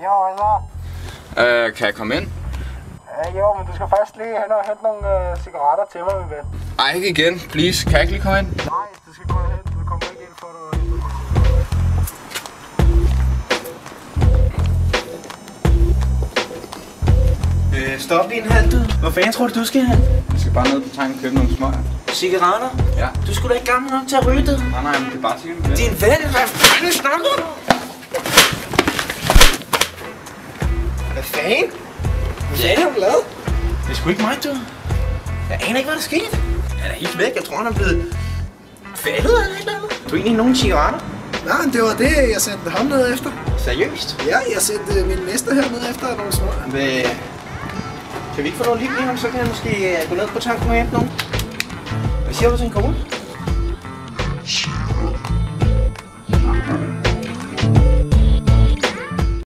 Jo, altså. Kan jeg komme ind? Jo, men du skal først lige hen og hente nogle cigaretter til mig, min ven. Ej, ikke igen. Please. Kan jeg ikke lige komme ind? Nej, du skal gå hen. Du kommer ikke ind for dig. Stop lige en halv, du. Hvor fanden tror du skal hen? Jeg skal bare ned på tanken og købe nogle smøger. Cigaretter? Ja. Du skulle da ikke gammel nok til at ryge det. Nej, men det er bare til min ven. Din ven? Hvad fanden snakker du? Hvad fanden? Hvad fanden har du lavet? Det er sgu ikke mig, du. Jeg aner ikke, hvad der skete. Han er helt væk. Jeg tror, han er blevet faldet eller et eller andet. Du egentlig nogen cigaretter? Nej, det var det, jeg sendte ham ned efter. Seriøst? Ja, jeg sendte min mester her ned efter nogle smøger. Kan vi ikke få noget liv i ham, så kan jeg måske gå ned på tanken og hente nogen. Hvad siger du til en kone?